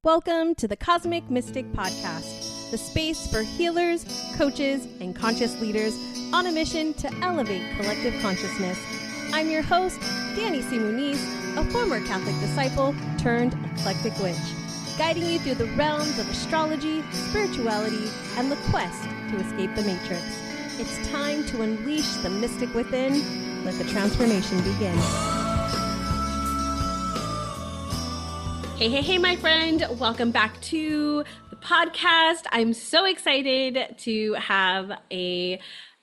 Welcome to the Cosmic Mystic Podcast, the space for healers, coaches, and conscious leaders on a mission to elevate collective consciousness. I'm your host, Danie C. Muniz, a former Catholic disciple turned eclectic witch, guiding you through the realms of astrology, spirituality, and the quest to escape the matrix. It's time to unleash the mystic within. Let the transformation begin. Hey, my friend. Welcome back to the podcast. I'm so excited to have a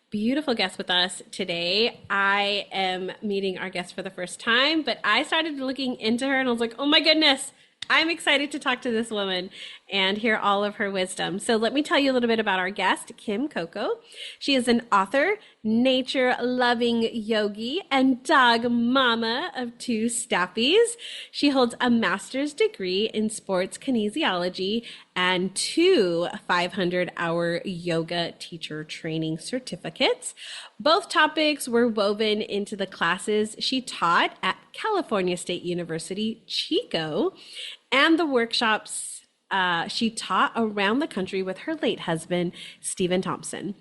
beautiful guest with us today. I am meeting our guest for the first time, but I started looking into her and I was like, oh my goodness, I'm excited to talk to this woman and hear all of her wisdom. So let me tell you a little bit about our guest, Kym Coco. She is an author, nature-loving yogi, and dog mama of two staffies. She holds a master's degree in sports kinesiology and two 500-hour yoga teacher training certificates. Both topics were woven into the classes she taught at California State University, Chico, and the workshops she taught around the country with her late husband, Stephen Thompson.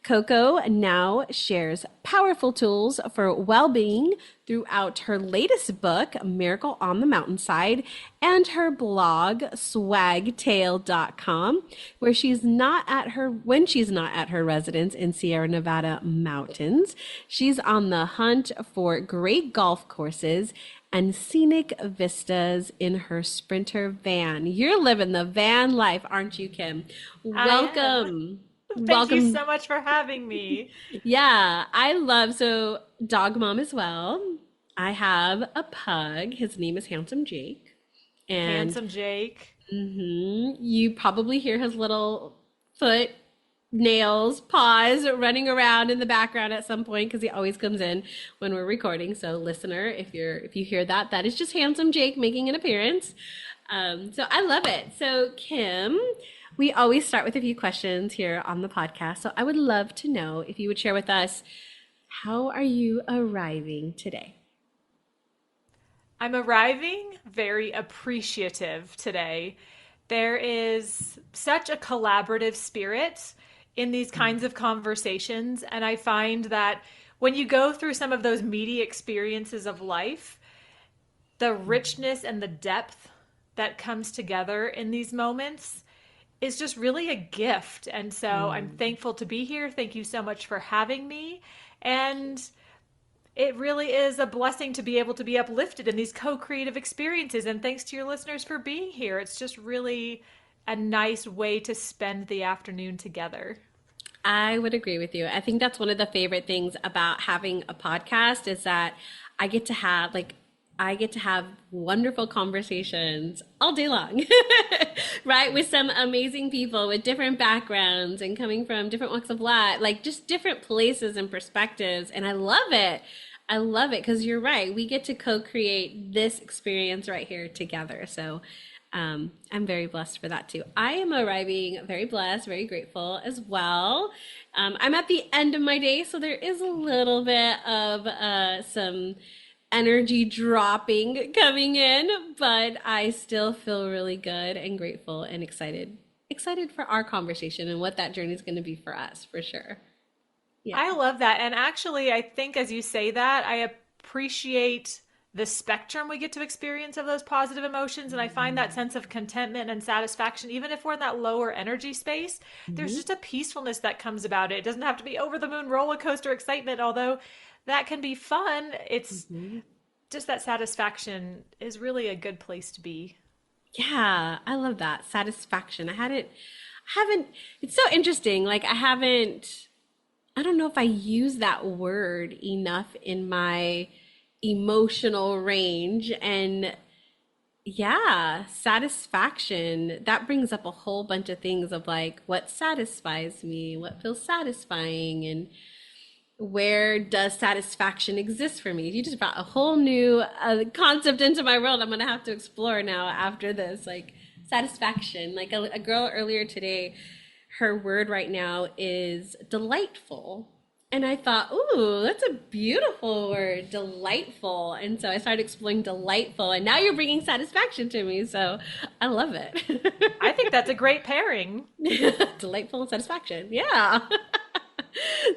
Coco now shares powerful tools for well-being throughout her latest book, Miracle on the Mountainside, and her blog, swagtail.com, where when she's not at her residence in Sierra Nevada mountains. She's on the hunt for great golf courses and scenic vistas in her Sprinter van. You're living the van life, aren't you, Kym? Welcome. Thank you so much for having me. Yeah, so dog mom as well. I have a pug. His name is Handsome Jake. And Handsome Jake. You probably hear his little foot nails, paws running around in the background at some point because he always comes in when we're recording. So listener, if you hear that, that is just Handsome Jake making an appearance. So I love it. So Kym, we always start with a few questions here on the podcast. So I would love to know if you would share with us, how are you arriving today? I'm arriving very appreciative today. There is such a collaborative spirit in these kinds of conversations. And I find that when you go through some of those meaty experiences of life, the richness and the depth that comes together in these moments is just really a gift. And so I'm thankful to be here. Thank you so much for having me. And it really is a blessing to be able to be uplifted in these co-creative experiences. And thanks to your listeners for being here. It's just really a nice way to spend the afternoon together. I would agree with you. I think that's one of the favorite things about having a podcast is that I get to have wonderful conversations all day long, right? With some amazing people with different backgrounds and coming from different walks of life, like just different places and perspectives. And I love it. I love it because you're right. We get to co-create this experience right here together. So I'm very blessed for that too. I am arriving very blessed, very grateful as well. I'm at the end of my day, so there is a little bit of some energy dropping coming in, but I still feel really good and grateful and excited for our conversation and what that journey is going to be for us, for sure. Yeah. I love that. And actually, I think as you say that, I appreciate the spectrum we get to experience of those positive emotions. And I find that sense of contentment and satisfaction, even if we're in that lower energy space, there's just a peacefulness that comes about it. It doesn't have to be over the moon roller coaster excitement, although that can be fun. It's just that satisfaction is really a good place to be. Yeah, I love that. Satisfaction. It's so interesting. Like I don't know if I use that word enough in my emotional range. And yeah, satisfaction, that brings up a whole bunch of things of like what satisfies me, what feels satisfying, and where does satisfaction exist for me? You just brought a whole new concept into my world I'm going to have to explore now after this, like satisfaction. Like a girl earlier today, her word right now is delightful. And I thought, ooh, that's a beautiful word, delightful. And so I started exploring delightful, and now you're bringing satisfaction to me. So I love I think it. that's a great pairing. Delightful and satisfaction. Yeah.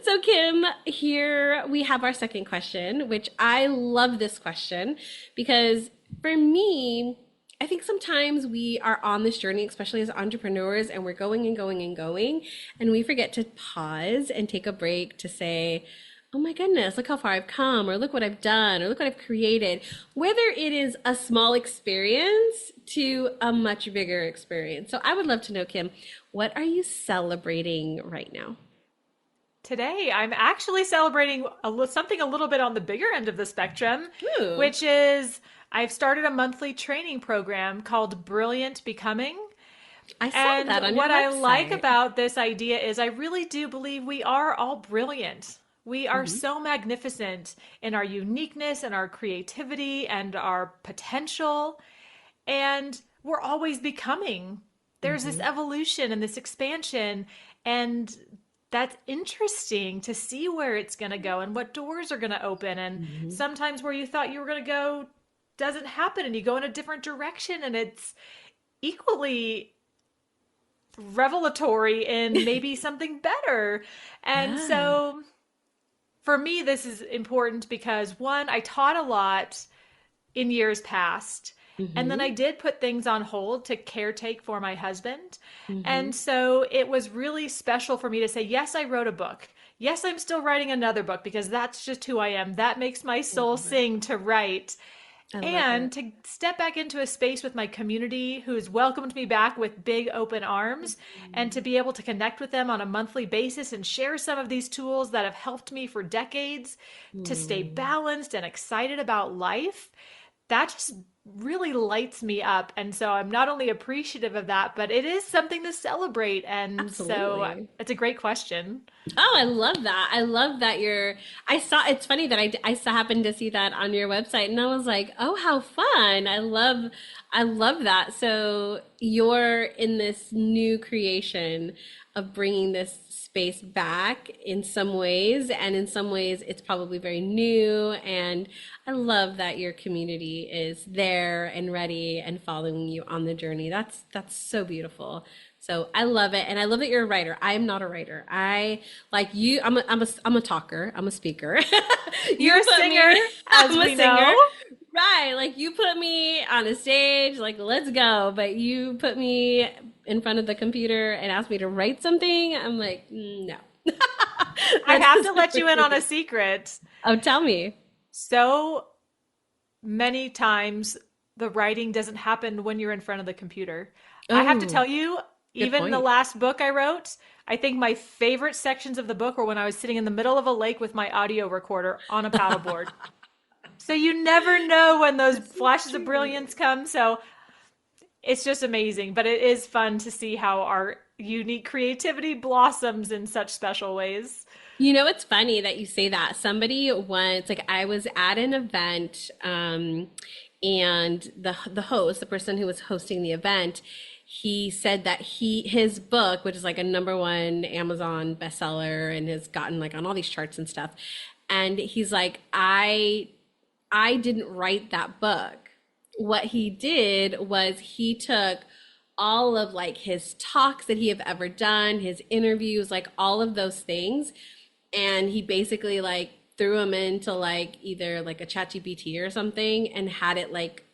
So, Kym, here we have our second question, which I love this question because for me, I think sometimes we are on this journey, especially as entrepreneurs, and we're going and going and going, and we forget to pause and take a break to say, oh my goodness, look how far I've come, or look what I've done, or look what I've created. Whether it is a small experience to a much bigger experience. So, I would love to know, Kym, what are you celebrating right now? Today, I'm actually celebrating something a little bit on the bigger end of the spectrum, Ooh, which is I've started a monthly training program called Brilliant Becoming. I saw And that on your what I like website. about this idea is I really do believe we are all brilliant. We are Hmm. so magnificent in our uniqueness and our creativity and our potential. And we're always becoming. There's this Hmm. evolution and this expansion. And that's interesting to see where it's going to go and what doors are going to open. And Hmm. sometimes where you thought you were going to go doesn't happen and you go in a different direction. And it's equally revelatory in maybe something better. And Yeah. so for me, this is important because one, I taught a lot in years past. And then I Hmm. did put things on hold to caretake for my husband. Hmm. And so it was really special for me to say, yes, I wrote a book. Yes, I'm still writing another book because that's just who I am. That makes my I soul love it. sing to write. I love And it. to step back into a space with my community who has welcomed me back with big open arms, and to be able to connect with them on a monthly basis and share some of these tools that have helped me for decades to stay Mm. balanced and excited about life, that just really lights me up. And so I'm not only appreciative of that, but it is something to celebrate. And so Absolutely. it's a great question. Oh, I love that. I love that you're. I saw. It's funny that I happened to see that on your website, and I was like, "Oh, how fun!" I love that. So you're in this new creation of bringing this space back in some ways, and in some ways, it's probably very new. And I love that your community is there and ready and following you on the journey. That's so beautiful. So I love it, and I love that you're a writer. I am not a writer. I like you. I'm a talker. I'm a speaker. You're You a put singer, me. as I'm a we singer, know. right? Like you put me on a stage. Like let's go. But you put me in front of the computer and asked me to write something. I'm like, no. I That have to doesn't let work you in for on a me. secret. Oh, tell me. So many times the writing doesn't happen when you're in front of the computer. I have to Oh, tell you, good even the point. last book I wrote, I think my favorite sections of the book were when I was sitting in the middle of a lake with my audio recorder on a paddleboard. So you never know when those This is flashes of true. brilliance come. So it's just amazing, but it is fun to see how our unique creativity blossoms in such special ways. You know, it's funny that you say that. Somebody once, like I was at an event, and the host, the person who was hosting the event, he said that his book, which is like a number one Amazon bestseller and has gotten like on all these charts and stuff, and he's like, I didn't write that book. What he did was he took all of like his talks that he have ever done, his interviews, like all of those things, and he basically like threw them into like either like a chat GPT or something and had it like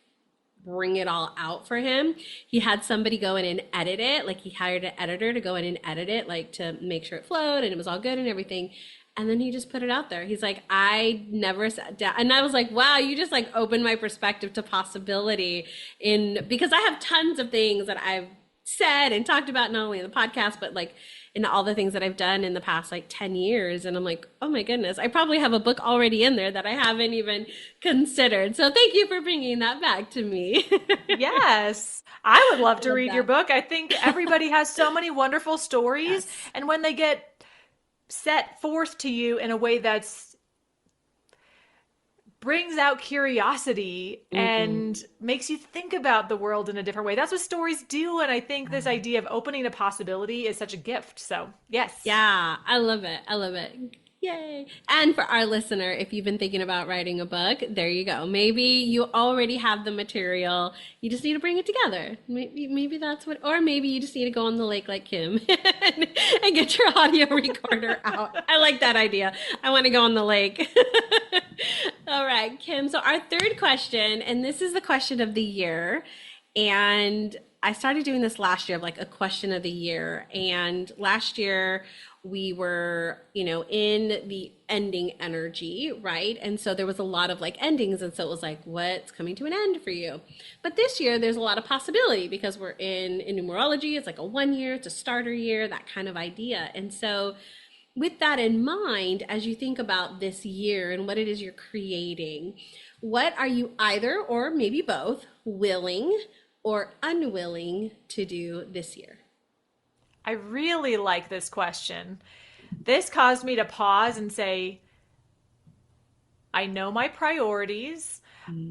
bring it all out for him. He had somebody go in and edit it. Like he hired an editor to go in and edit it, like to make sure it flowed and it was all good and everything. And then he just put it out there. He's like, I never sat down. And I was like, wow, you just like opened my perspective to possibility in because I have tons of things that I've said and talked about not only in the podcast, but like in all the things that I've done in the past like 10 years. And I'm like, oh my goodness, I probably have a book already in there that I haven't even considered. So thank you for bringing that back to me. Yes, I would love to Love read your that. book. I think everybody has so many wonderful stories, Yes. and when they get set forth to you in a way that's brings out curiosity and Hmm. makes you think about the world in a different way. That's what stories do, and I think this idea of opening a possibility is such a gift. So, yes. Yeah, I love it. I love it. Yay. And for our listener, if you've been thinking about writing a book, there you go. Maybe you already have the material. You just need to bring it together. Maybe that's what, or maybe you just need to go on the lake like Kym and get your audio recorder out. I like that idea. I want to go on the lake. All right, Kym. So our third question, and this is the question of the year. And I started doing this last year of like a question of the year. And last year we were, in the ending energy, right? And so there was a lot of like endings. And so it was like, what's coming to an end for you? But this year there's a lot of possibility because we're in numerology. It's like a 1 year, it's a starter year, that kind of idea. And so with that in mind, as you think about this year and what it is you're creating, what are you either, or maybe both, willing or unwilling to do this year? I really like this question. This caused me to pause and say, I know my priorities.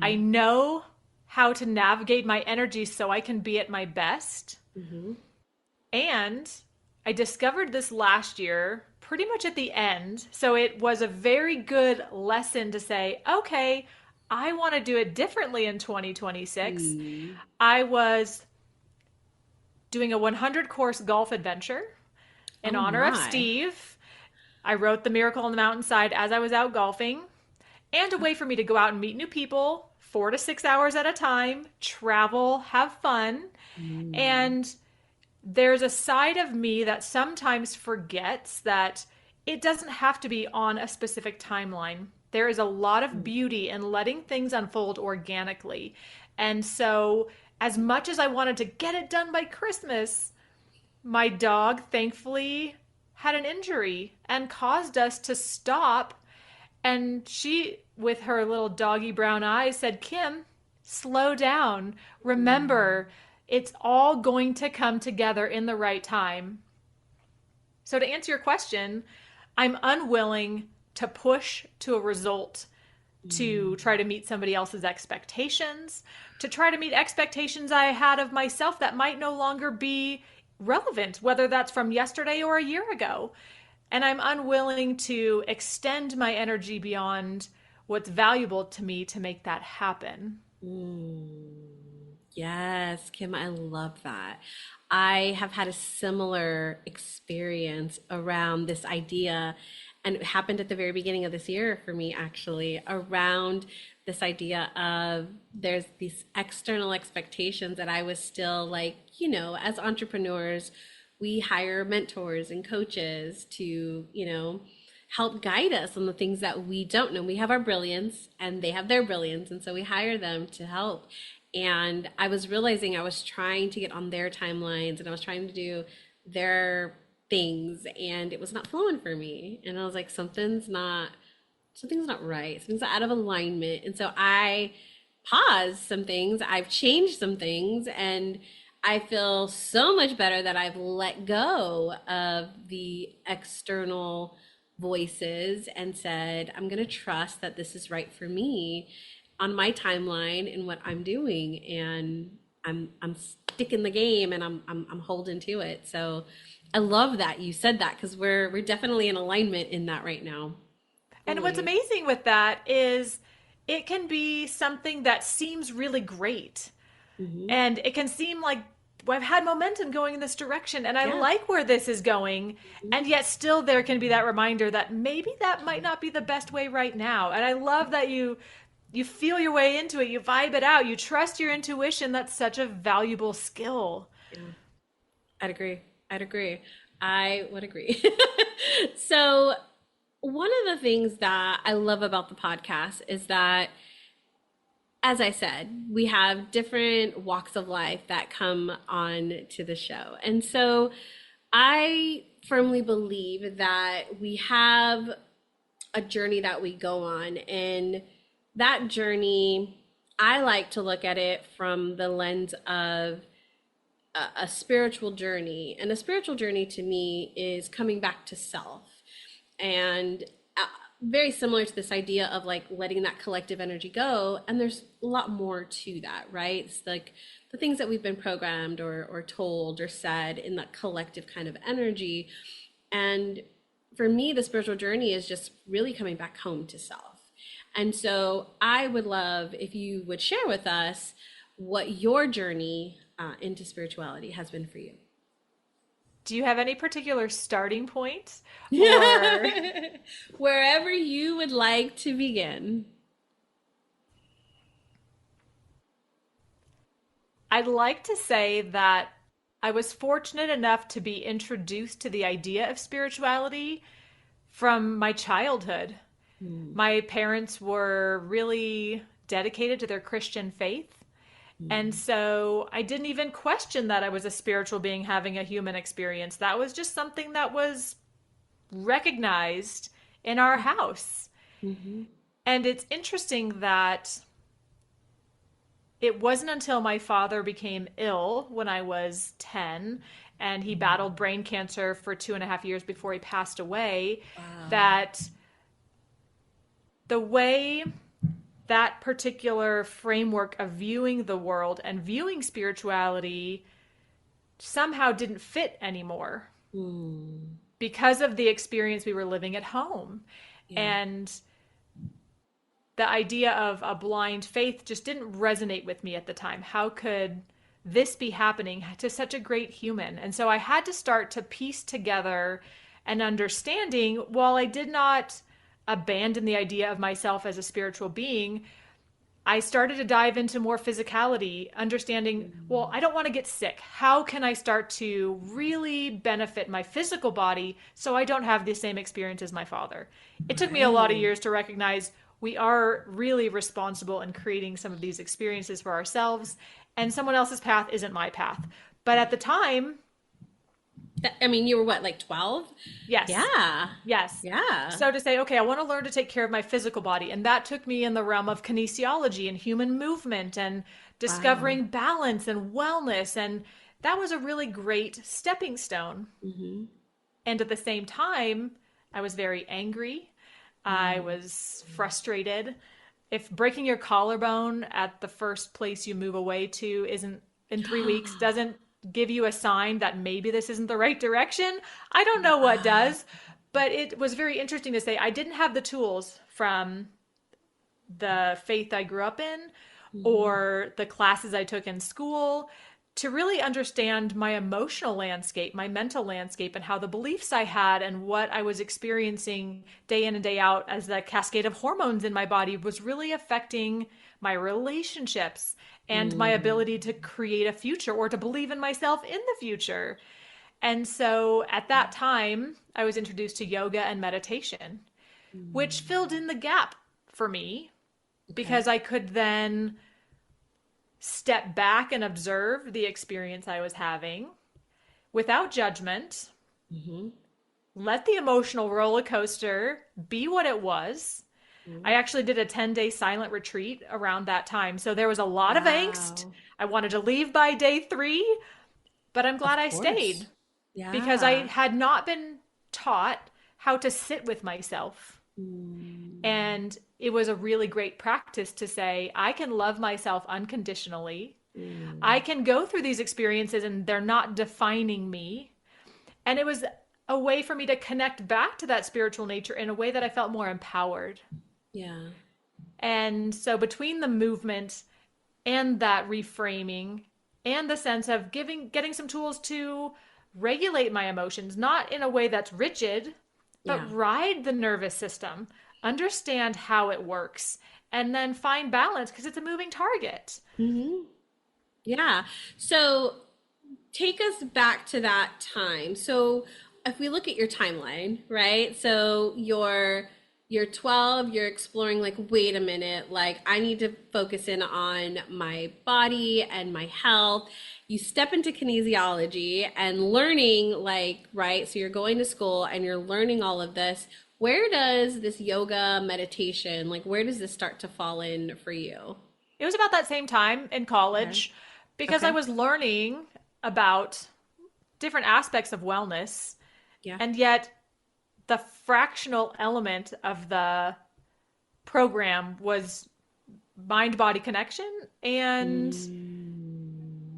I know how to navigate my energy so I can be at my best. Mm-hmm. And I discovered this last year, pretty much at the end. So it was a very good lesson to say, okay, I want to do it differently in 2026. I was doing a 100 course golf adventure in Oh honor of my. Steve. I wrote The Miracle on the Mountainside as I was out golfing, and a way for me to go out and meet new people 4 to 6 hours at a time, travel, have fun. And there's a side of me that sometimes forgets that it doesn't have to be on a specific timeline. There is a lot of beauty in letting things unfold organically. And so, as much as I wanted to get it done by Christmas, my dog thankfully had an injury and caused us to stop. And she, with her little doggy brown eyes, said, Kym, slow down. Remember, it's all going to come together in the right time. So, to answer your question, I'm unwilling to push to a result to try to meet somebody else's expectations, to try to meet expectations I had of myself that might no longer be relevant, whether that's from yesterday or a year ago. And I'm unwilling to extend my energy beyond what's valuable to me to make that happen. Yes, Kym, I love that. I have had a similar experience around this idea, and it happened at the very beginning of this year for me, actually, around this idea of there's these external expectations that I was still like, as entrepreneurs, we hire mentors and coaches to, help guide us on the things that we don't know. We have our brilliance and they have their brilliance. And so we hire them to help. And I was realizing I was trying to get on their timelines and I was trying to do their things and it was not flowing for me. And I was like, something's not right. Something's out of alignment. And so I paused some things. I've changed some things and I feel so much better that I've let go of the external voices and said, I'm going to trust that this is right for me on my timeline and what I'm doing. And I'm sticking the game and I'm holding to it. So I love that you said that because we're definitely in alignment in that right now. And what's Totally. amazing with that is it can be something that seems really great. Hmm. And it can seem like, well, I've had momentum going in this direction and I Yeah. like where this is going. Mhm. And yet still there can be that reminder that maybe that might not be the best way right now. And I love that you feel your way into it, you vibe it out, you trust your intuition. That's such a valuable skill. Yeah. I'd agree. I'd agree. I would agree. So, one of the things that I love about the podcast is that, as I said, we have different walks of life that come on to the show. And so, I firmly believe that we have a journey that we go on. And that journey, I like to look at it from the lens of a spiritual journey. And a spiritual journey to me is coming back to self. And very similar to this idea of like letting that collective energy go. And there's a lot more to that, right? It's like the things that we've been programmed or told or said in that collective kind of energy. And for me, the spiritual journey is just really coming back home to self. And so I would love if you would share with us what your journey into spirituality has been for you. Do you have any particular starting point, or Wherever you would like to begin. I'd like to say that I was fortunate enough to be introduced to the idea of spirituality from my childhood. My parents were really dedicated to their Christian faith. And so I didn't even question that I was a spiritual being having a human experience. That was just something that was recognized in our house. And it's interesting that it wasn't until my father became ill when I was 10 and he battled brain cancer for 2.5 years before he passed away that the way that particular framework of viewing the world and viewing spirituality somehow didn't fit anymore because of the experience we were living at home. And the idea of a blind faith just didn't resonate with me at the time. How could this be happening to such a great human? And so I had to start to piece together an understanding. While I did not abandon the idea of myself as a spiritual being, I started to dive into more physicality, understanding, well, I don't want to get sick. How can I start to really benefit my physical body so I don't have the same experience as my father? It took me a lot of years to recognize we are really responsible in creating some of these experiences for ourselves, and someone else's path isn't my path. But at the time, I mean, you were what, like 12? yes. Yeah. Yes. Yeah. So to say, okay, I want to learn to take care of my physical body. And that took me in the realm of kinesiology and human movement and discovering balance and wellness. And that was a really great stepping stone. And at the same time, I was very angry. I was frustrated. If breaking your collarbone at the first place you move away to isn't in 3 weeks, doesn't give you a sign that maybe this isn't the right direction, I don't know what does. But it was very interesting to say I didn't have the tools from the faith I grew up in or the classes I took in school to really understand my emotional landscape, my mental landscape, and how the beliefs I had and what I was experiencing day in and day out as the cascade of hormones in my body was really affecting my relationships and my ability to create a future or to believe in myself in the future. And so at that time, I was introduced to yoga and meditation, which filled in the gap for me because I could then step back and observe the experience I was having without judgment, let the emotional roller coaster be what it was. I actually did a 10-day silent retreat around that time. So there was a lot of angst. I wanted to leave by day 3, but I'm glad I stayed because I had not been taught how to sit with myself. And it was a really great practice to say, I can love myself unconditionally. I can go through these experiences and they're not defining me. And it was a way for me to connect back to that spiritual nature in a way that I felt more empowered. And so between the movement and that reframing and the sense of getting some tools to regulate my emotions, not in a way that's rigid, but ride the nervous system, understand how it works, and then find balance because it's a moving target. Yeah. So take us back to that time. So if we look at your timeline, right? So you're 12, you're exploring like, wait a minute, like I need to focus in on my body and my health. You step into kinesiology and learning like, right? So you're going to school and you're learning all of this. Where does this yoga meditation, like where does this start to fall in for you? It was about that same time in college because I was learning about different aspects of wellness. And yet the fractional element of the program was mind-body connection and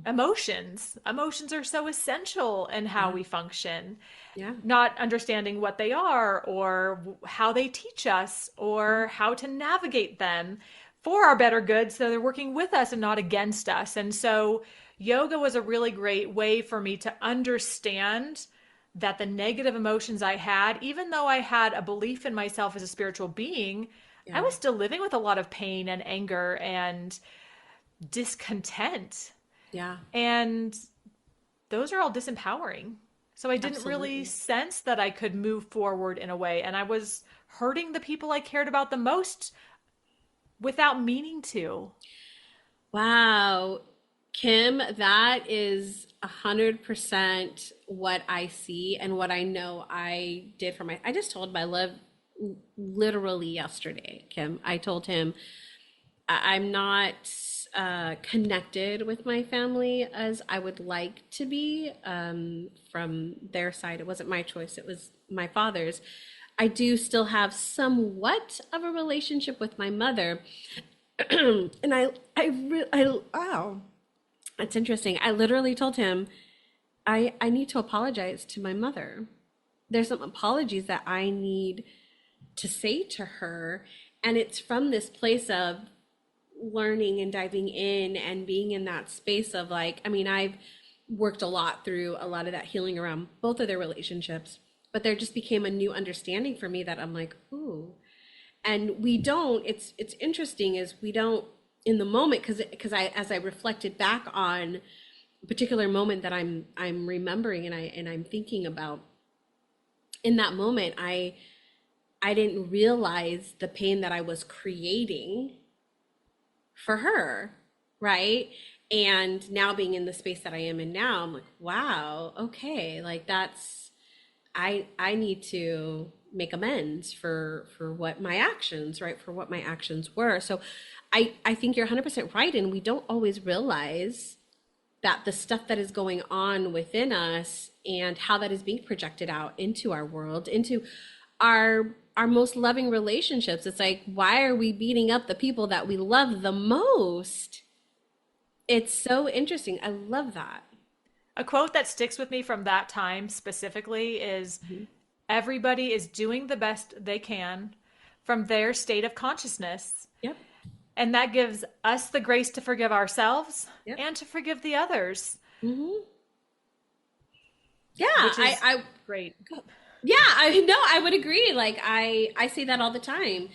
emotions. Emotions are so essential in how Yeah. we function. Yeah. Not understanding what they are or how they teach us Yeah. or how to navigate them for our better good so they're working with us and not against us. And so yoga was a really great way for me to understand that the negative emotions I had, even though I had a belief in myself as a spiritual being, I Yeah. was still living with a lot of pain and anger and discontent. Yeah. And those are all disempowering. So I didn't really Absolutely. sense that I could move forward in a way. And I was hurting the people I cared about the most without meaning to. Wow. Kym, that is 100% what I see and what I know I did for I just told my love literally yesterday, Kym. I told him I'm not connected with my family as I would like to be from their side. It wasn't my choice, it was my father's. I do still have somewhat of a relationship with my mother. And wow, it's interesting. I literally told him I need to apologize to my mother. There's some apologies that I need to say to her. And it's from this place of learning and diving in and being in that space of like, I mean, I've worked a lot through a lot of that healing around both of their relationships, but there just became a new understanding for me that I'm like, ooh. And we don't, it's interesting is we don't in the moment, because I as I reflected back on a particular moment that I'm remembering and I'm thinking about in that moment, I didn't realize the pain that I was creating for her, right? And now being in the space that I am in now, I'm like, wow, okay, like that's I need to make amends for what my actions, right? For what my actions were. So I think you're 100% right, and we don't always realize that the stuff that is going on within us and how that is being projected out into our world, into our most loving relationships. It's like, why are we beating up the people that we love the most? It's so interesting. I love that. A quote that sticks with me from that time specifically is Mhm. everybody is doing the best they can from their state of consciousness. Yep. And that gives us the grace to forgive ourselves Yep. and to forgive the others, Hmm. Yeah, which is I great. yeah, I know I would agree. Like I say that all the time.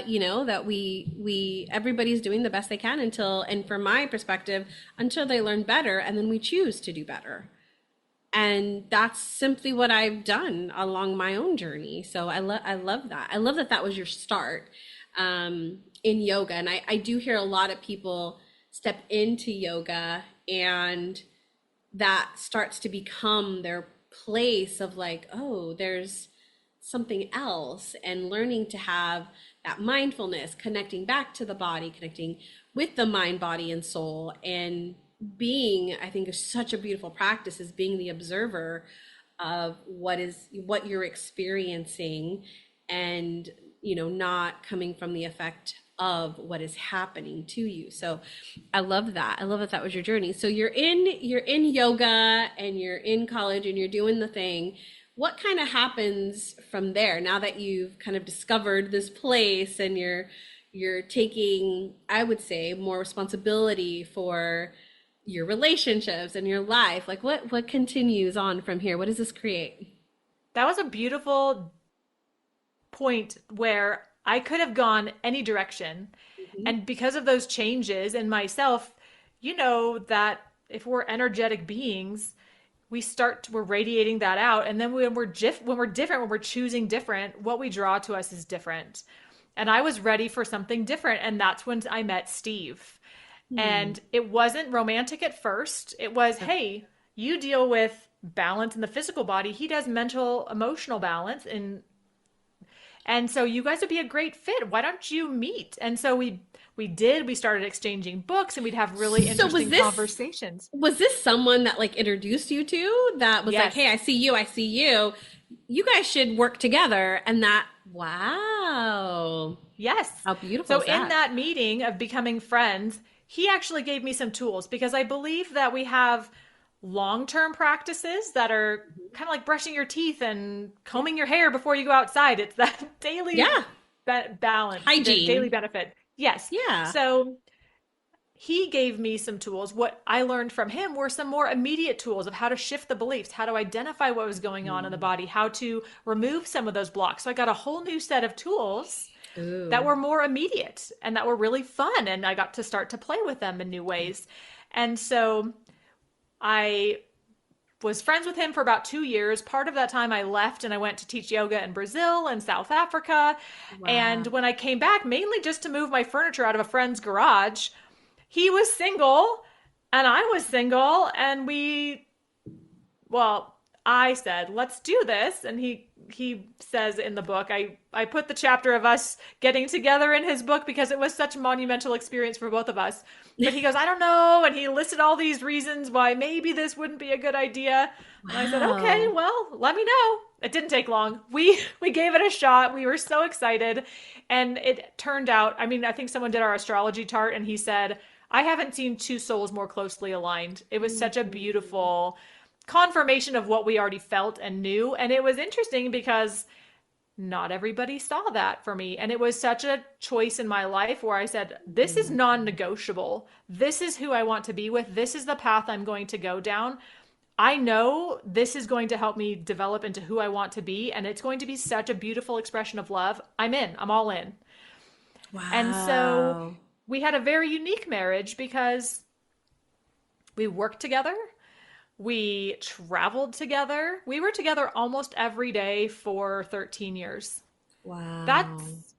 You know, that we everybody's doing the best they can until, and from my perspective, until they learn better, and then we choose to do better. And that's simply what I've done along my own journey. So I love that. I love that that was your start in yoga. And I do hear a lot of people step into yoga and that starts to become their place of like, oh, there's something else, and learning to have that mindfulness, connecting back to the body, connecting with the mind, body, and soul, and being, I think, is such a beautiful practice is being the observer of what you're experiencing, and not coming from the effect of what is happening to you. So I love that. I love that that was your journey. So you're in yoga and you're in college and you're doing the thing. What kind of happens from there now that you've kind of discovered this place and you're taking, I would say, more responsibility for your relationships and your life? Like what continues on from here? What does this create? That was a beautiful point where I could have gone any direction. Mhm. And because of those changes in myself, you know that if we're energetic beings, we're radiating that out, and then when we're different, when we're choosing different, what we draw to us is different. And I was ready for something different, and that's when I met Steve. Hmm. And it wasn't romantic at first. It was, hey, you deal with balance in the physical body, he does mental emotional balance, and so you guys would be a great fit. Why don't you meet? And so we started exchanging books, and we'd have really So was interesting this conversations. was this someone that like introduced you to, that was like, Yes. hey, I see you, you guys should work together? And that, wow, Yes. how beautiful So is in that? that meeting of becoming friends, he actually gave me some tools because I believe that we have long-term practices that are kind of like brushing your teeth and Yeah. combing your hair before you go outside. It's that daily Yeah. balance, the daily Hygiene. benefit. Yes. Yeah. So he gave me some tools. What I learned from him were some more immediate tools of how to shift the beliefs, how to identify what was going on in the body, how to remove some of those blocks. So I got a whole new set of tools that Ooh. were more immediate and that were really fun. And I got to start to play with them in new ways. And so I was friends with him for about 2 years. Part of that time I left and I went to teach yoga in Brazil and South Africa. And Wow. when I came back, mainly just to move my furniture out of a friend's garage, he was single and I was single. And well, I said, let's do this. And he says in the book, I put the chapter of us getting together in his book because it was such a monumental experience for both of us. But he goes, I don't know. And he listed all these reasons why maybe this wouldn't be a good idea. And I said, okay, Wow. well, let me know. It didn't take long. We gave it a shot. We were so excited. And it turned out, I mean, I think someone did our astrology chart and he said, I haven't seen two souls more closely aligned. It was such a beautiful confirmation of what we already felt and knew. And it was interesting because not everybody saw that for me. And it was such a choice in my life where I said, this is non negotiable. This is who I want to be with. This is the path I'm going to go down. I know this is going to help me develop into who I want to be. And it's going to be such a beautiful expression of love. I'm in, I'm all in. And so Wow. we had a very unique marriage because we worked together. We traveled together. We were together almost every day for 13 years. Wow. That's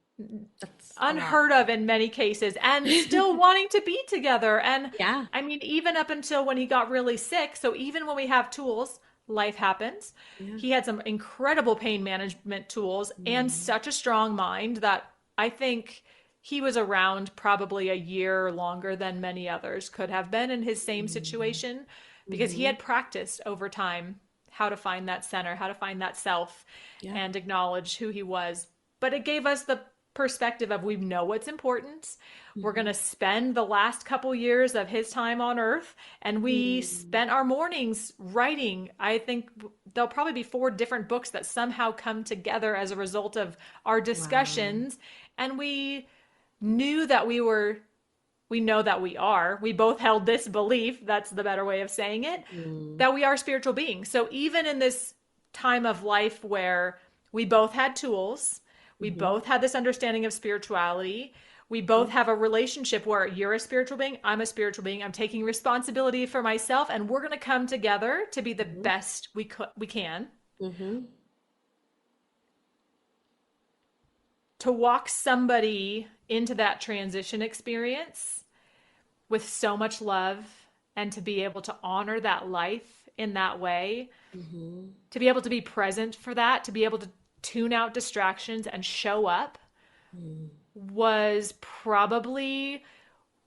That's a lot. unheard of in many cases, and still wanting to be together. And Yeah. I mean, even up until when he got really sick, so even when we have tools, life happens. Yeah. He had some incredible pain management tools and Mm. such a strong mind that I think he was around probably a year longer than many others could have been in his same Mm. situation because he Mm-hmm. had practiced over time how to find that center, how to find that self Yeah. and acknowledge who he was. But it gave us the perspective of we know what's important. We're going Mm-hmm. to spend the last couple years of his time on earth, and we Mm. spent our mornings writing. I think there'll probably be 4 different books that somehow come together as a result of our Wow. discussions. And we knew that we know that we both held this belief, that's the better way of saying it, Mm. that we are spiritual beings. So even in this time of life where we both had tools, we Mm-hmm. both had this understanding of spirituality, we both Mm-hmm. have a relationship where you're a spiritual being, I'm a spiritual being, I'm taking responsibility for myself, and we're going to come together to be the Mm-hmm. best we can Mm-hmm. to walk somebody into that transition experience with so much love and to be able to honor that life in that way, Mm-hmm. to be able to be present for that, to be able to tune out distractions and show up Mm. was probably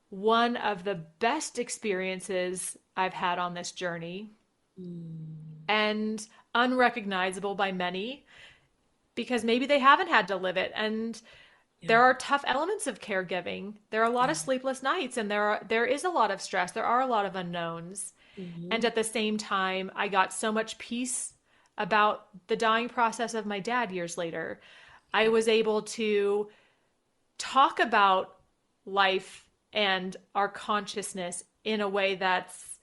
one of the best experiences I've had on this journey Mm. and unrecognizable by many because maybe they haven't had to live it. And Yeah. there are tough elements of caregiving. There are a lot Yeah. of sleepless nights and there is a lot of stress. There are a lot of unknowns. And Mm-hmm. at the same time, I got so much peace about the dying process of my dad years later. I was able to talk about life and our consciousness in a way that's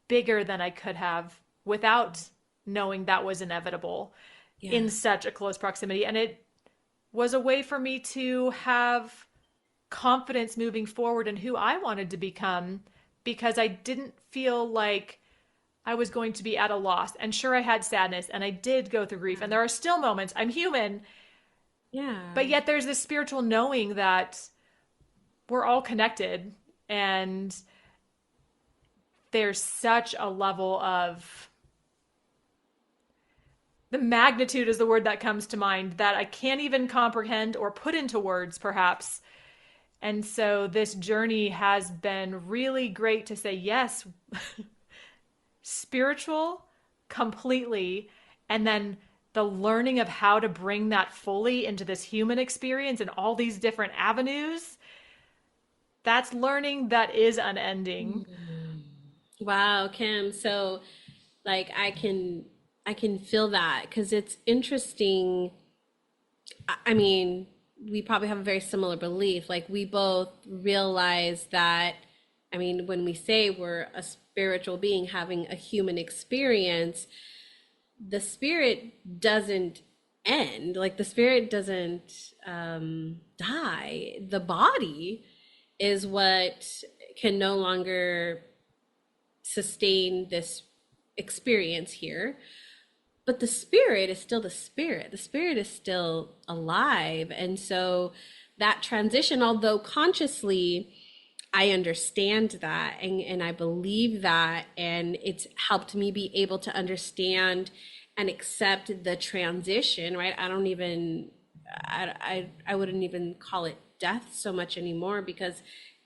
bigger than I could have without knowing that was inevitable Yeah. in such a close proximity. And it was a way for me to have confidence moving forward in who I wanted to become because I didn't feel like I was going to be at a loss. And sure, I had sadness and I did go through grief. And there are still moments, I'm human, Yeah. but yet there's this spiritual knowing that we're all connected and there's such a level of the magnitude is the word that comes to mind that I can't even comprehend or put into words, perhaps. And so this journey has been really great to say, yes, spiritual completely. And then the learning of how to bring that fully into this human experience and all these different avenues That's learning that is unending. Mm. Wow, Kim. So like I can feel that because it's interesting. I mean, we probably have a very similar belief. Like we both realize that, I mean, when we say we're a spiritual being having a human experience, the spirit doesn't end. Like the spirit doesn't die. The body is what can no longer sustain this experience here. But the spirit is still the spirit. The spirit is still alive. And so that transition, although consciously I understand that and I believe that, and it's helped me be able to understand and accept the transition, right? I don't even, I wouldn't even call it death so much anymore because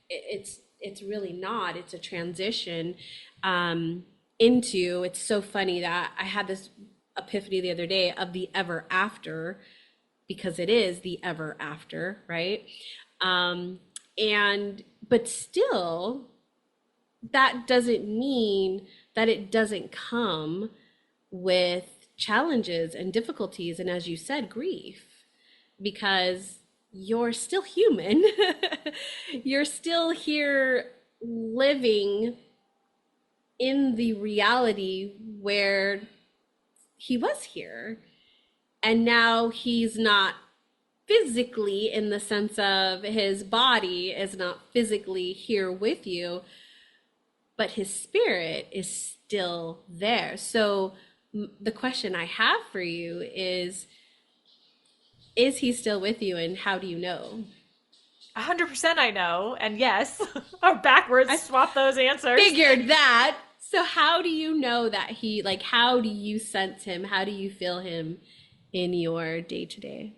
it's really not. It's a transition into. It's so funny that I had this epiphany the other day of the ever after because it is the ever after, right? Um, and but still, that doesn't mean that it doesn't come with challenges and difficulties, and as you said, grief, because you're still human. You're still here living in the reality where he was here. And now he's not physically, in the sense of his body is not physically here with you, but his spirit is still there. So the question I have for you is he still with you and how do you know? 100% I know. And yes, or backwards, I swap those answers. figured that. So how do you know that he, like, how do you sense him? How do you feel him in your day to day?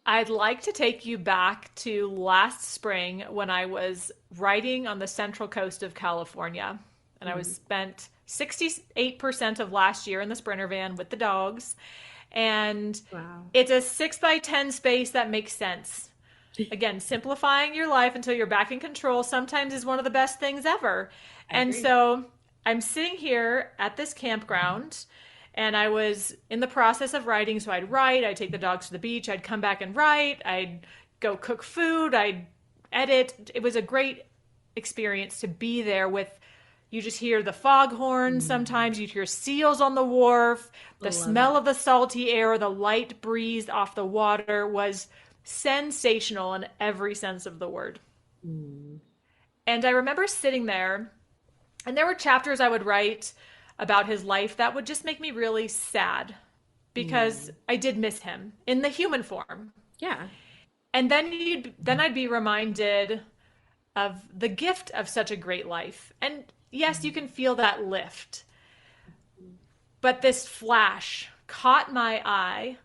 I'd like to take you back to last spring when I was riding on the central coast of California. And I was spent 68% of last year in the Sprinter van with the dogs. And Wow. it's a 6 by 10 space that makes sense. Again, simplifying your life until you're back in control sometimes is one of the best things ever. I And agree. so I'm sitting here at this campground and I was in the process of writing. So I'd write, I'd take the dogs to the beach, I'd come back and write, I'd go cook food, I'd edit. It was a great experience to be there with. You just hear the foghorn sometimes, you hear seals on the wharf, I the love smell it. of the salty air, the light breeze off the water was sensational in every sense of the word. Mm. And I remember sitting there, and there were chapters I would write about his life that would just make me really sad because Mm. I did miss him in the human form. Yeah. And then I'd be reminded of the gift of such a great life. And yes, you can feel that lift. But this flash caught my eye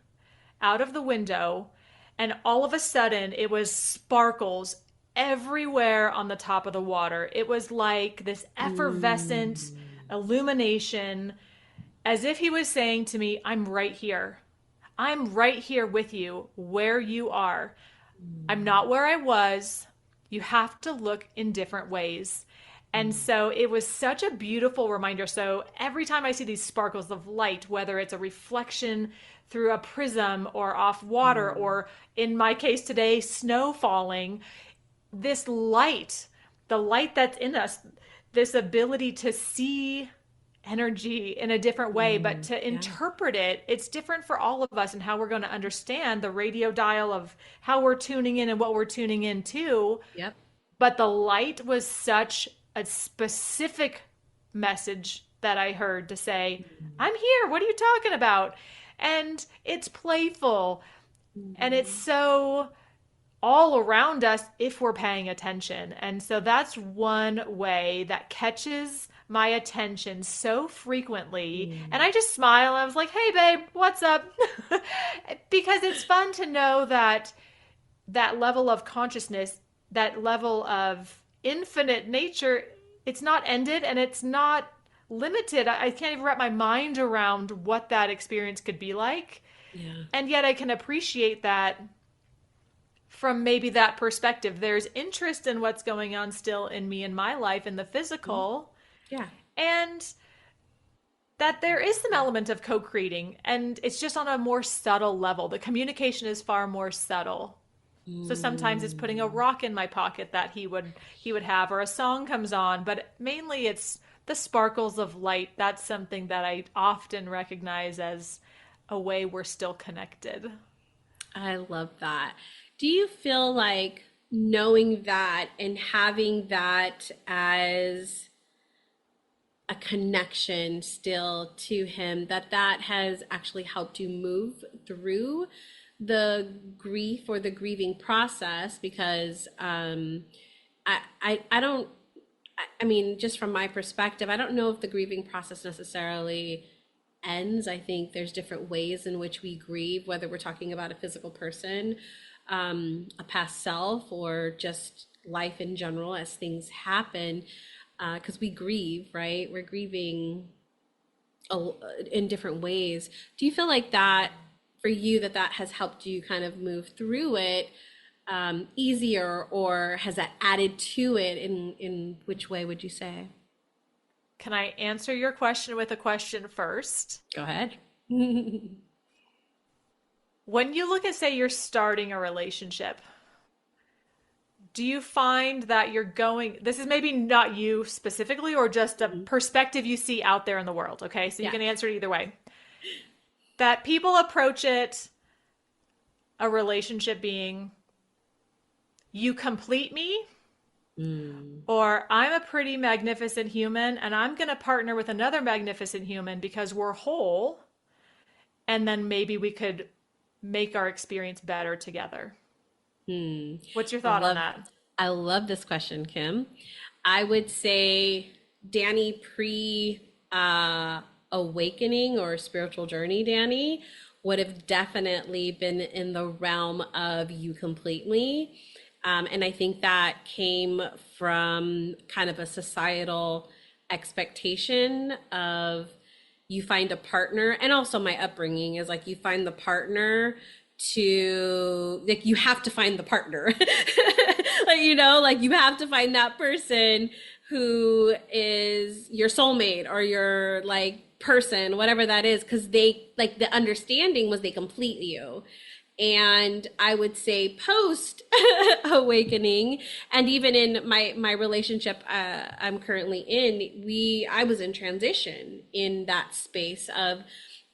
out of the window, and all of a sudden it was sparkles everywhere on the top of the water. It was like this effervescent Mm. illumination, as if he was saying to me, I'm right here. I'm right here with you where you are. I'm not where I was. You have to look in different ways. And so it was such a beautiful reminder. So every time I see these sparkles of light, whether it's a reflection through a prism or off water, Mm. or in my case today, snow falling, this light, the light that's in us, this ability to see energy in a different way, but Mm. to Yeah. interpret it, it's different for all of us and how we're going to understand the radio dial of how we're tuning in and what we're tuning in to. Yep. But the light was such a specific message that I heard to say, I'm here. What are you talking about? And it's playful and it's Mm. so all around us if we're paying attention. And so that's one way that catches my attention so frequently. And Mm. I just smile. I was like, hey, babe, what's up? Because it's fun to know that that level of consciousness, that level of infinite nature, it's not ended and it's not limited. I can't even wrap my mind around what that experience could be like. Yeah. And yet I can appreciate that from maybe that perspective. There's interest in what's going on still in me in my life in the physical, Yeah. and that there is some element of co-creating, and it's just on a more subtle level. The communication is far more subtle. So sometimes it's putting a Mm. rock in my pocket that he would have, or a song comes on, but mainly it's the sparkles of light. That's something that I often recognize as a way we're still connected. I love that. Do you feel like knowing that and having that as a connection still to him, that that has actually helped you move through the grief or the grieving process? Because I don't, I mean, just from my perspective, I don't know if the grieving process necessarily ends. I think there's different ways in which we grieve, whether we're talking about a physical person, a past self, or just life in general as things happen. Because we grieve, right? We're grieving in different ways. Do you feel like that for you, that that has helped you kind of move through it easier, or has that added to it? In which way would you say? Can I answer your question with a question first? Go ahead. When you look at, say, you're starting a relationship, do you find that you're going, this is maybe not you specifically, or just a Mhm. perspective you see out there in the world, okay? So you Yeah. can answer it either way. That people approach it, a relationship being, you complete me, Mm. or I'm a pretty magnificent human and I'm going to partner with another magnificent human because we're whole, and then maybe we could make our experience better together. Hmm. What's your I thought on love that? I love this question, Kim. I would say Danie pre awakening or spiritual journey, Danie would have definitely been in the realm of you completely. And I think that came from kind of a societal expectation of you find a partner, and also my upbringing is like you find the partner to, like, you have to find the partner. Like, you know, like you have to find that person who is your soulmate or your like person, whatever that is, because they, like, the understanding was they complete you. And I would say post awakening, and even in my relationship I'm currently in, we I was in transition in that space of,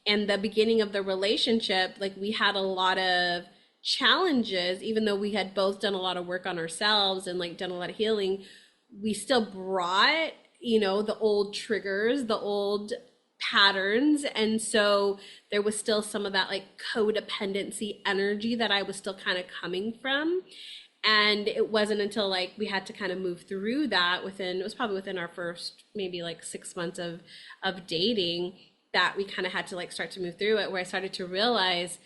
and the beginning of the relationship, like we had a lot of challenges, even though we had both done a lot of work on ourselves and like done a lot of healing. We still brought, you know, the old triggers, the old patterns. And so there was still some of that like codependency energy that I was still kind of coming from. And it wasn't until like we had to kind of move through that within, it was probably within our first maybe like 6 months of dating, that we kind of had to like start to move through it, where I started to realize,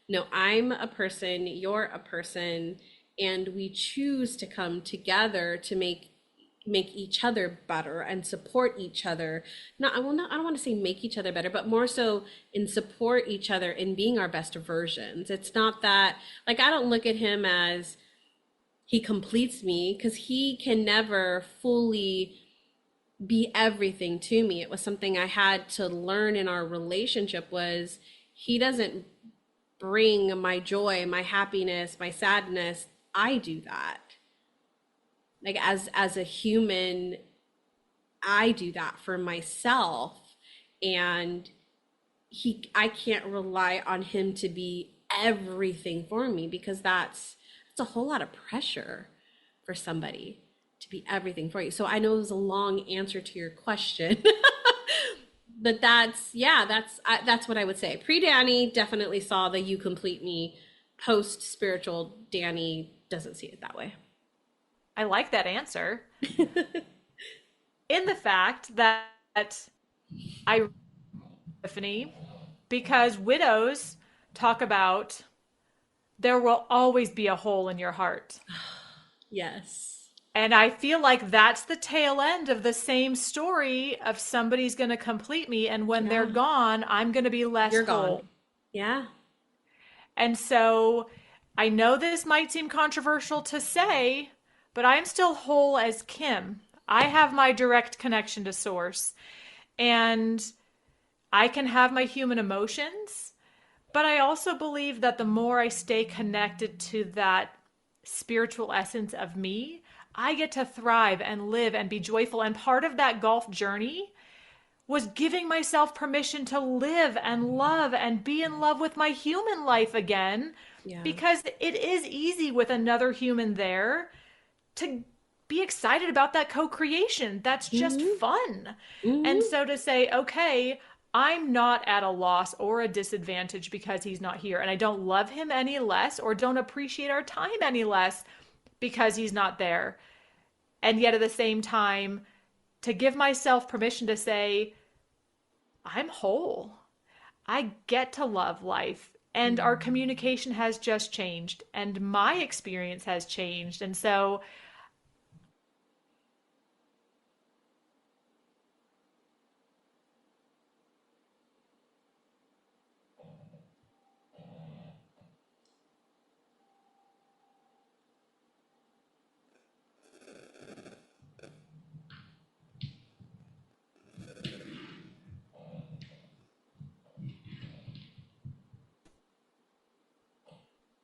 no, I'm a person, you're a person, and we choose to come together to make each other better and support each other. Not, I will not, I don't want to say make each other better, but more so in support each other in being our best versions. It's not that, like, I don't look at him as he completes me, because he can never fully be everything to me. It was something I had to learn in our relationship, was he doesn't bring my joy, my happiness, my sadness. I do that. Like, as a human, I do that for myself. And I can't rely on him to be everything for me, because that's a whole lot of pressure for somebody to be everything for you. So I know it was a long answer to your question. But that's, yeah, that's what I would say. Pre Danie definitely saw the you complete me. Post spiritual Danie doesn't see it that way. I like that answer, in the fact that I Tiffany, because widows talk about there will always be a hole in your heart. Yes. And I feel like that's the tail end of the same story of somebody's going to complete me. And when they're Yeah. gone, I'm going to be less You're gone. whole. Yeah. And so I know this might seem controversial to say, but I'm still whole as Kym. I have my direct connection to source, and I can have my human emotions, but I also believe that the more I stay connected to that spiritual essence of me, I get to thrive and live and be joyful. And part of that golf journey was giving myself permission to live and love and be in love with my human life again, Yeah. because it is easy with another human there to be excited about that co-creation. That's just Hmm. fun. And Hmm. so to say, okay, I'm not at a loss or a disadvantage because he's not here, and I don't love him any less or don't appreciate our time any less because he's not there. And yet at the same time, to give myself permission to say, I'm whole. I get to love life. And our communication has just changed, and my experience has changed. And so,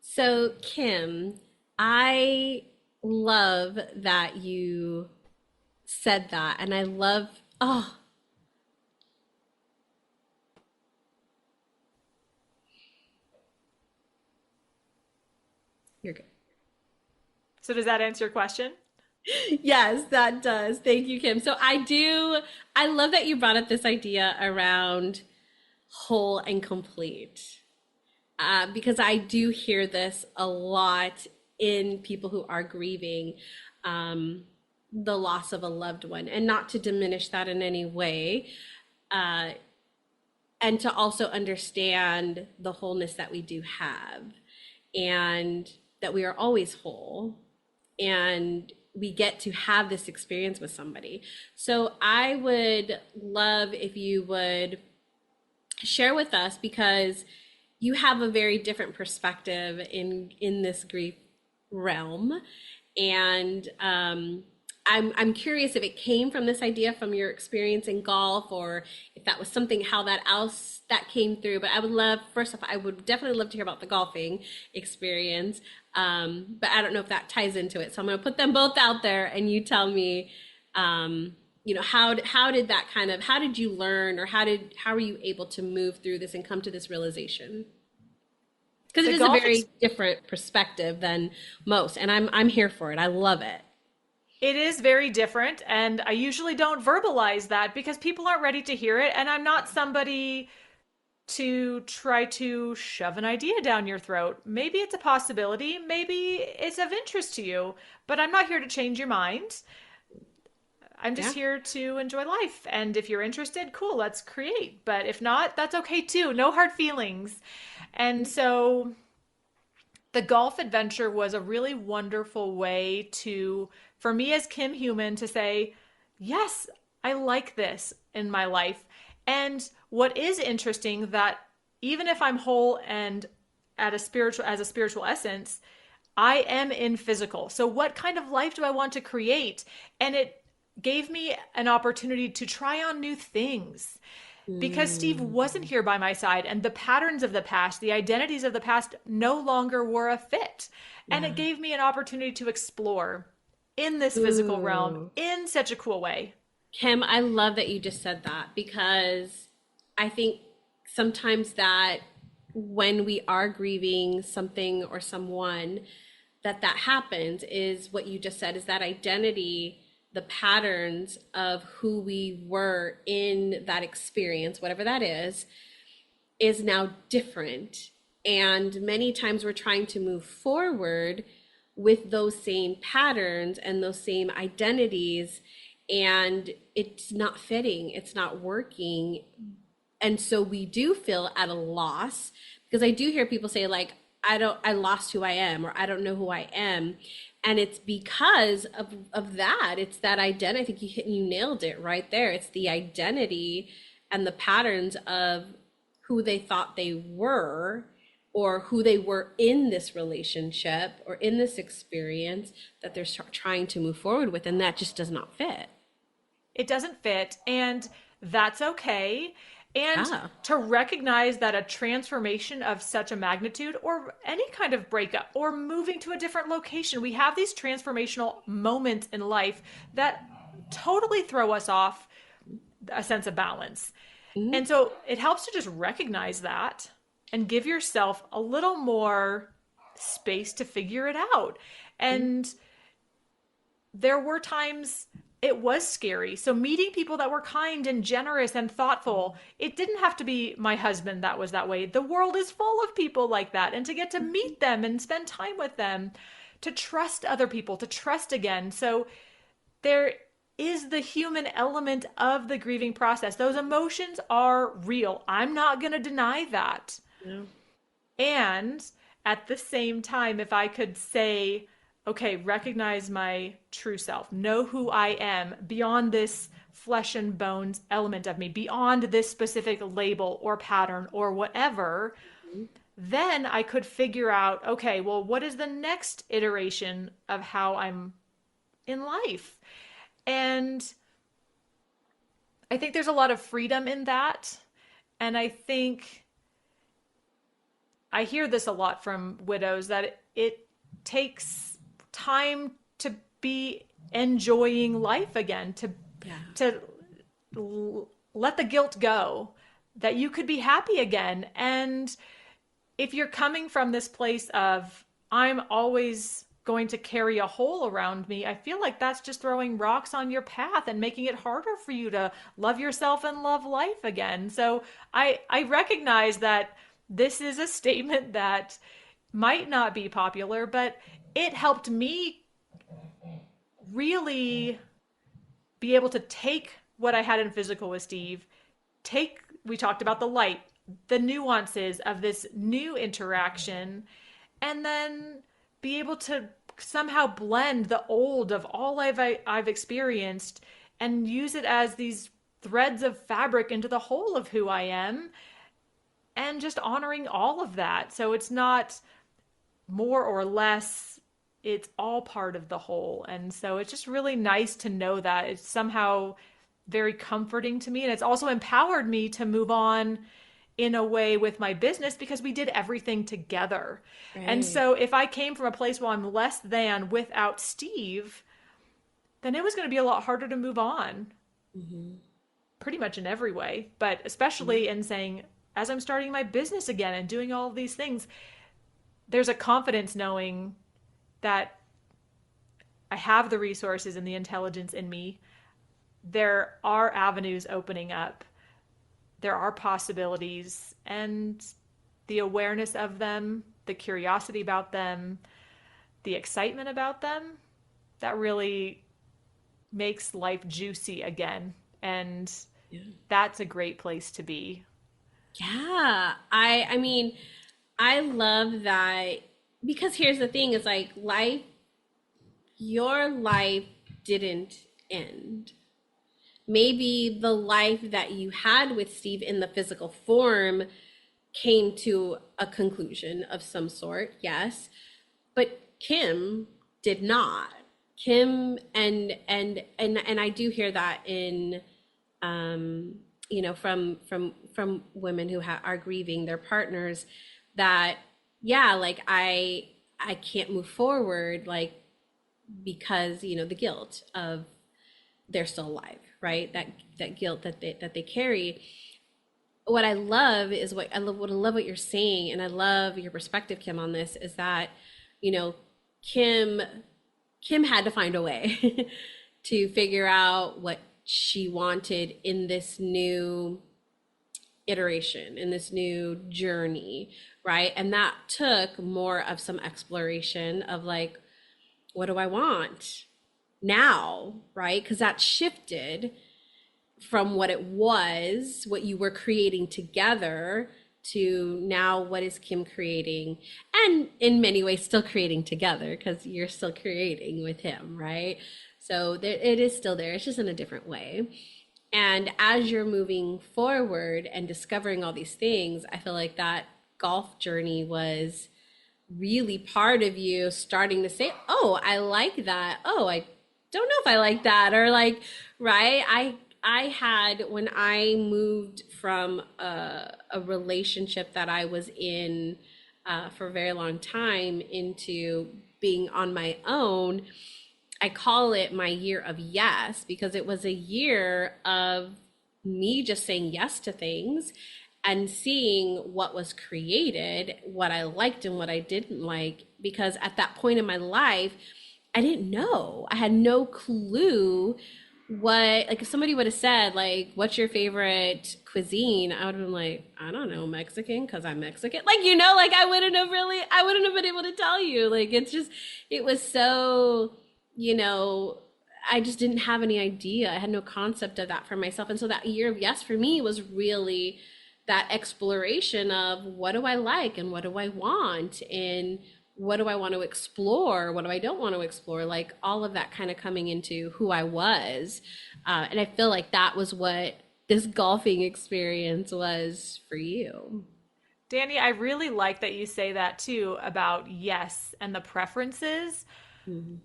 So, Kym, I love that you said that. And I love, oh, you're good. so does that answer your question? Yes, that does. Thank you, Kym. So I love that you brought up this idea around whole and complete. Because I do hear this a lot in people who are grieving um, the loss of a loved one, and not to diminish that in any way, uh, and to also understand the wholeness that we do have, and that we are always whole, and we get to have this experience with somebody. So I would love if you would share with us, because you have a very different perspective in this grief realm, and I'm curious if it came from this idea from your experience in golf, or if that was something how that else that came through. But I would love, first off, I would definitely love to hear about the golfing experience, but I don't know if that ties into it, so I'm going to put them both out there and you tell me, um, how did that kind of, how did you learn, or how were you able to move through this and come to this realization? Because it The is a golf very different perspective than most, and I'm here for it. I love it. It is very different, and I usually don't verbalize that because people aren't ready to hear it, and I'm not somebody to try to shove an idea down your throat. Maybe it's a possibility, maybe it's of interest to you, but I'm not here to change your mind. I'm just Yeah. here to enjoy life. And if you're interested, cool, let's create. But if not, that's okay too. No hard feelings. And so the golf adventure was a really wonderful way to, for me as Kym Human, to say, yes, I like this in my life. And what is interesting, that even if I'm whole and at a spiritual, as a spiritual essence, I am in physical. So what kind of life do I want to create? And it gave me an opportunity to try on new things because Steve wasn't Mm, here by my side, and the patterns of the past, the identities of the past no longer were a fit. And it yeah. gave me an opportunity to explore in this physical realm Ooh. in such a cool way. Kim, I love that you just said that, because I think sometimes that when we are grieving something or someone, that happens is what you just said, is that identity, the patterns of who we were in that experience, whatever that is now different. And many times we're trying to move forward with those same patterns and those same identities, and it's not fitting, it's not working. And so we do feel at a loss, because I do hear people say, like, I lost who I am, or I don't know who I am. And it's because of that. It's that identity. I think you nailed it right there. It's the identity and the patterns of who they thought they were, or who they were in this relationship or in this experience that they're trying to move forward with, and that just does not fit. It doesn't fit, and that's okay. And Yeah. to recognize that a transformation of such a magnitude, or any kind of breakup, or moving to a different location, we have these transformational moments in life that totally throw us off a sense of balance. Mm-hmm. And so it helps to just recognize that and give yourself a little more space to figure it out. And there were times it was scary. So meeting people that were kind and generous and thoughtful, it didn't have to be my husband that was that way. The world is full of people like that. And to get to meet them and spend time with them, to trust other people, to trust again. So there is the human element of the grieving process. Those emotions are real. I'm not going to deny that. Yeah. And at the same time, if I could say, okay, recognize my true self, know who I am beyond this flesh and bones element of me, beyond this specific label or pattern or whatever, then I could figure out, okay, well, what is the next iteration of how I'm in life? And I think there's a lot of freedom in that. And I think I hear this a lot from widows that it takes time to be enjoying life again, to let the guilt go, that you could be happy again. And if you're coming from this place of, I'm always going to carry a hole around me, I feel like that's just throwing rocks on your path and making it harder for you to love yourself and love life again. So I recognize that this is a statement that might not be popular, but it helped me really be able to take what I had in physical with Steve, we talked about the light, the nuances of this new interaction, and then be able to somehow blend the old of all I've experienced and use it as these threads of fabric into the whole of who I am, and just honoring all of that. So it's not more or less, it's all part of the whole. And so it's just really nice to know that. It's somehow very comforting to me. And it's also empowered me to move on in a way with my business because we did everything together. Right. And so if I came from a place where I'm less than without Steve, then it was going to be a lot harder to move on. Pretty much in every way, but especially in saying, as I'm starting my business again and doing all of these things, there's a confidence knowing that I have the resources and the intelligence in me. There are avenues opening up. There are possibilities, and the awareness of them, the curiosity about them, the excitement about them, that really makes life juicy again. And that's a great place to be. Yeah. I mean, I love that, because here's the thing, is like your life didn't end. Maybe the life that you had with Steve in the physical form came to a conclusion of some sort, yes, but Kym did not. Kym and I do hear that in from women who are grieving their partners, that like I can't move forward, like, because the guilt of they're still alive, right? That guilt that they carry. What I love is what I love what you're saying, and I love your perspective, Kym, on this, is that Kym had to find a way to figure out what she wanted in this new iteration, in this new journey, right? And that took more of some exploration of like, what do I want now, right? Because that shifted from what it was, what you were creating together, to now what is Kym creating, and in many ways still creating together, because you're still creating with him, right? So it is still there, it's just in a different way. And as you're moving forward and discovering all these things, I feel like that golf journey was really part of you starting to say, oh, I like that. Oh, I don't know if I like that. Or like, right. I had, when I moved from a relationship that I was in for a very long time into being on my own, I call it my year of yes, because it was a year of me just saying yes to things and seeing what was created, what I liked and what I didn't like. Because at that point in my life, I didn't know. I had no clue what, like if somebody would have said, like, what's your favorite cuisine? I would have been like, I don't know, Mexican, because I'm Mexican. Like, like I wouldn't have been able to tell you. Like, it was so, I just didn't have any idea. I had no concept of that for myself. And so that year of yes for me was really that exploration of what do I like and what do I want and what do I want to explore, what do I don't want to explore, like all of that kind of coming into who I was. And I feel like that was what this golfing experience was for you. Danie, I really like that you say that too about yes and the preferences. Mm-hmm.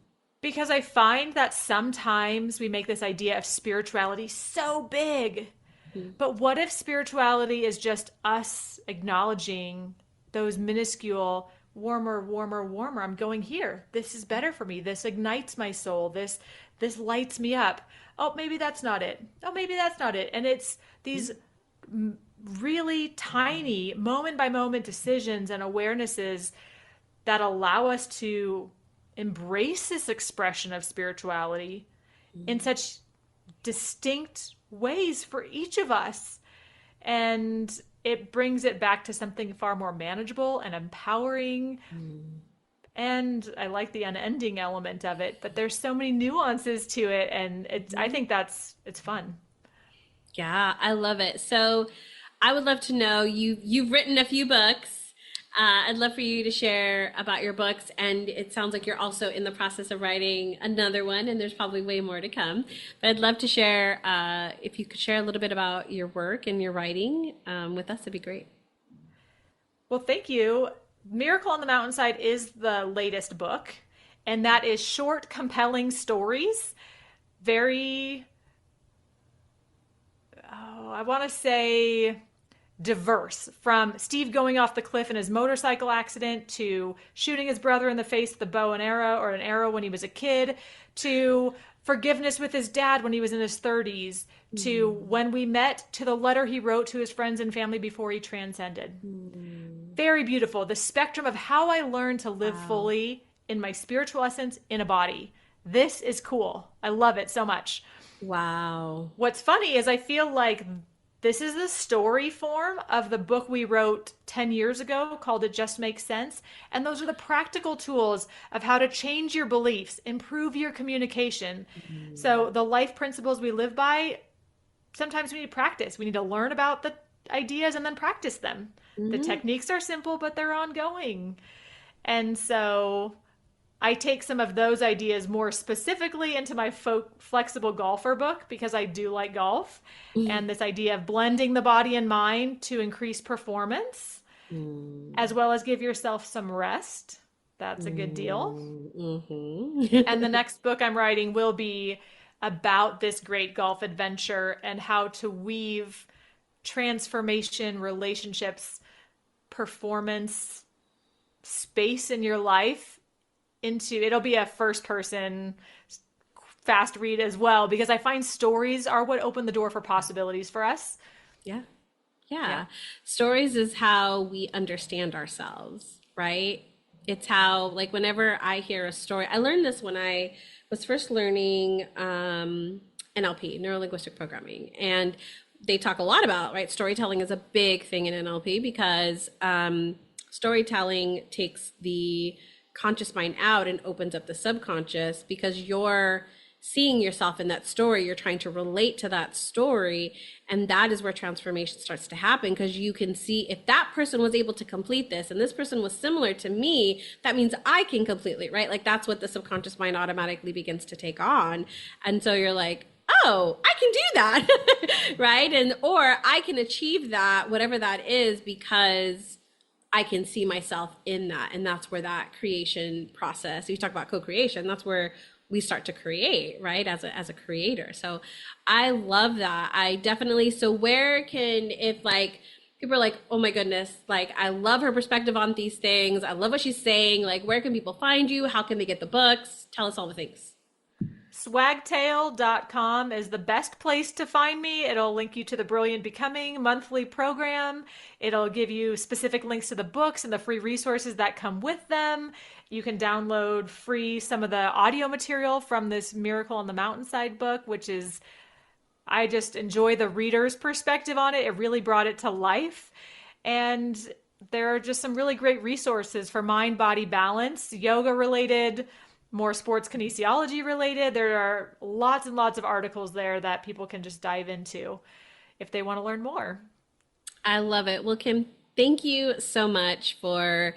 Because I find that sometimes we make this idea of spirituality so big. Mm-hmm. But what if spirituality is just us acknowledging those minuscule, warmer, warmer, warmer. I'm going here. This is better for me. This ignites my soul. This lights me up. Oh, maybe that's not it. Oh, maybe that's not it. And it's these really tiny moment by moment decisions and awarenesses that allow us to embrace this expression of spirituality in such distinct ways for each of us. And it brings it back to something far more manageable and empowering. And I like the unending element of it, but there's so many nuances to it. And I think it's fun. Yeah, I love it. So I would love to know, you've written a few books. I'd love for you to share about your books, and it sounds like you're also in the process of writing another one, and there's probably way more to come. But I'd love to share, if you could share a little bit about your work and your writing with us, that'd be great. Well, thank you. Miracle on the Mountainside is the latest book, and that is short, compelling stories. Very, I want to say diverse, from Steve going off the cliff in his motorcycle accident to shooting his brother in the face with a bow and arrow or an arrow when he was a kid, to forgiveness with his dad when he was in his 30s, to when we met, to the letter he wrote to his friends and family before he transcended. Very beautiful. The spectrum of how I learned to live fully in my spiritual essence in a body. This is cool. I love it so much. Wow. What's funny is I feel like this is the story form of the book we wrote 10 years ago called It Just Makes Sense. And those are the practical tools of how to change your beliefs, improve your communication. So the life principles we live by, sometimes we need practice. We need to learn about the ideas and then practice them. The techniques are simple, but they're ongoing. And so I take some of those ideas more specifically into my flexible golfer book because I do like golf. And this idea of blending the body and mind to increase performance, as well as give yourself some rest. That's a good deal. And the next book I'm writing will be about this great golf adventure and how to weave transformation, relationships, performance, space in your life into, it'll be a first person fast read as well, because I find stories are what open the door for possibilities for us. Yeah. Stories is how we understand ourselves, right? It's how, like, whenever I hear a story, I learned this when I was first learning NLP, neuro linguistic programming, and they talk a lot about, right, storytelling is a big thing in NLP because storytelling takes the conscious mind out and opens up the subconscious, because you're seeing yourself in that story, you're trying to relate to that story, and that is where transformation starts to happen, because you can see if that person was able to complete this and this person was similar to me, that means I can completely, right? Like that's what the subconscious mind automatically begins to take on. And so you're like, oh, I can do that, right? And or I can achieve that, whatever that is, because I can see myself in that. And that's where that creation process, you talk about co-creation, that's where we start to create, right? As a creator. So I love that. I definitely, so where can, if like, people are like, oh my goodness, like I love her perspective on these things. I love what she's saying. Like, where can people find you? How can they get the books? Tell us all the things. Swagtail.com is the best place to find me. It'll link you to the Brilliant Becoming monthly program. It'll give you specific links to the books and the free resources that come with them. You can download free some of the audio material from this Miracle on the Mountainside book, which is, I just enjoy the reader's perspective on it. It really brought it to life. And there are just some really great resources for mind body balance, yoga related, more sports kinesiology related. There are lots and lots of articles there that people can just dive into if they want to learn more. I love it. Well, Kym, thank you so much for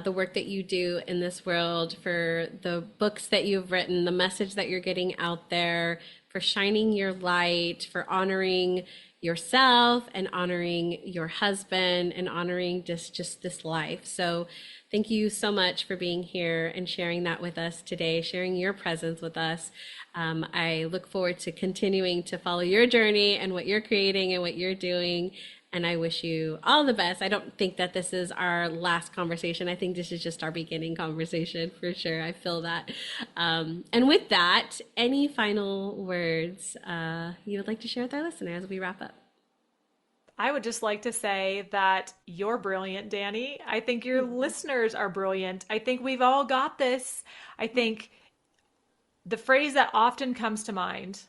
the work that you do in this world, for the books that you've written, the message that you're getting out there, for shining your light, for honoring yourself and honoring your husband and honoring just this life. So thank you so much for being here and sharing that with us today, sharing your presence with us. I look forward to continuing to follow your journey and what you're creating and what you're doing. And I wish you all the best. I don't think that this is our last conversation. I think this is just our beginning conversation for sure. I feel that. And with that, any final words you would like to share with our listeners as we wrap up? I would just like to say that you're brilliant, Danie. I think your listeners are brilliant. I think we've all got this. I think the phrase that often comes to mind,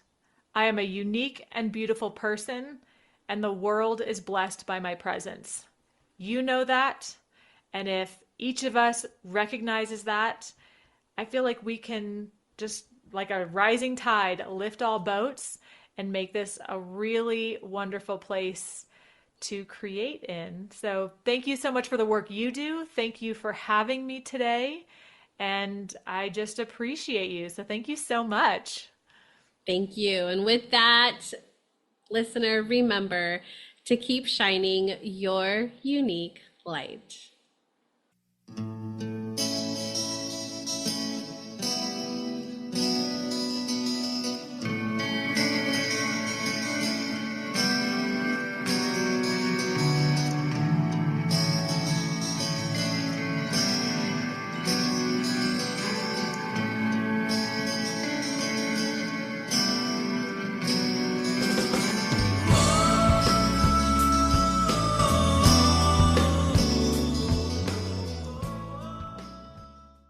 I am a unique and beautiful person, and the world is blessed by my presence. You know that. And if each of us recognizes that, I feel like we can just, like a rising tide, lift all boats and make this a really wonderful place to create in. So thank you so much for the work you do. Thank you for having me today. And I just appreciate you. So thank you so much. Thank you. And with that, listener, remember to keep shining your unique light.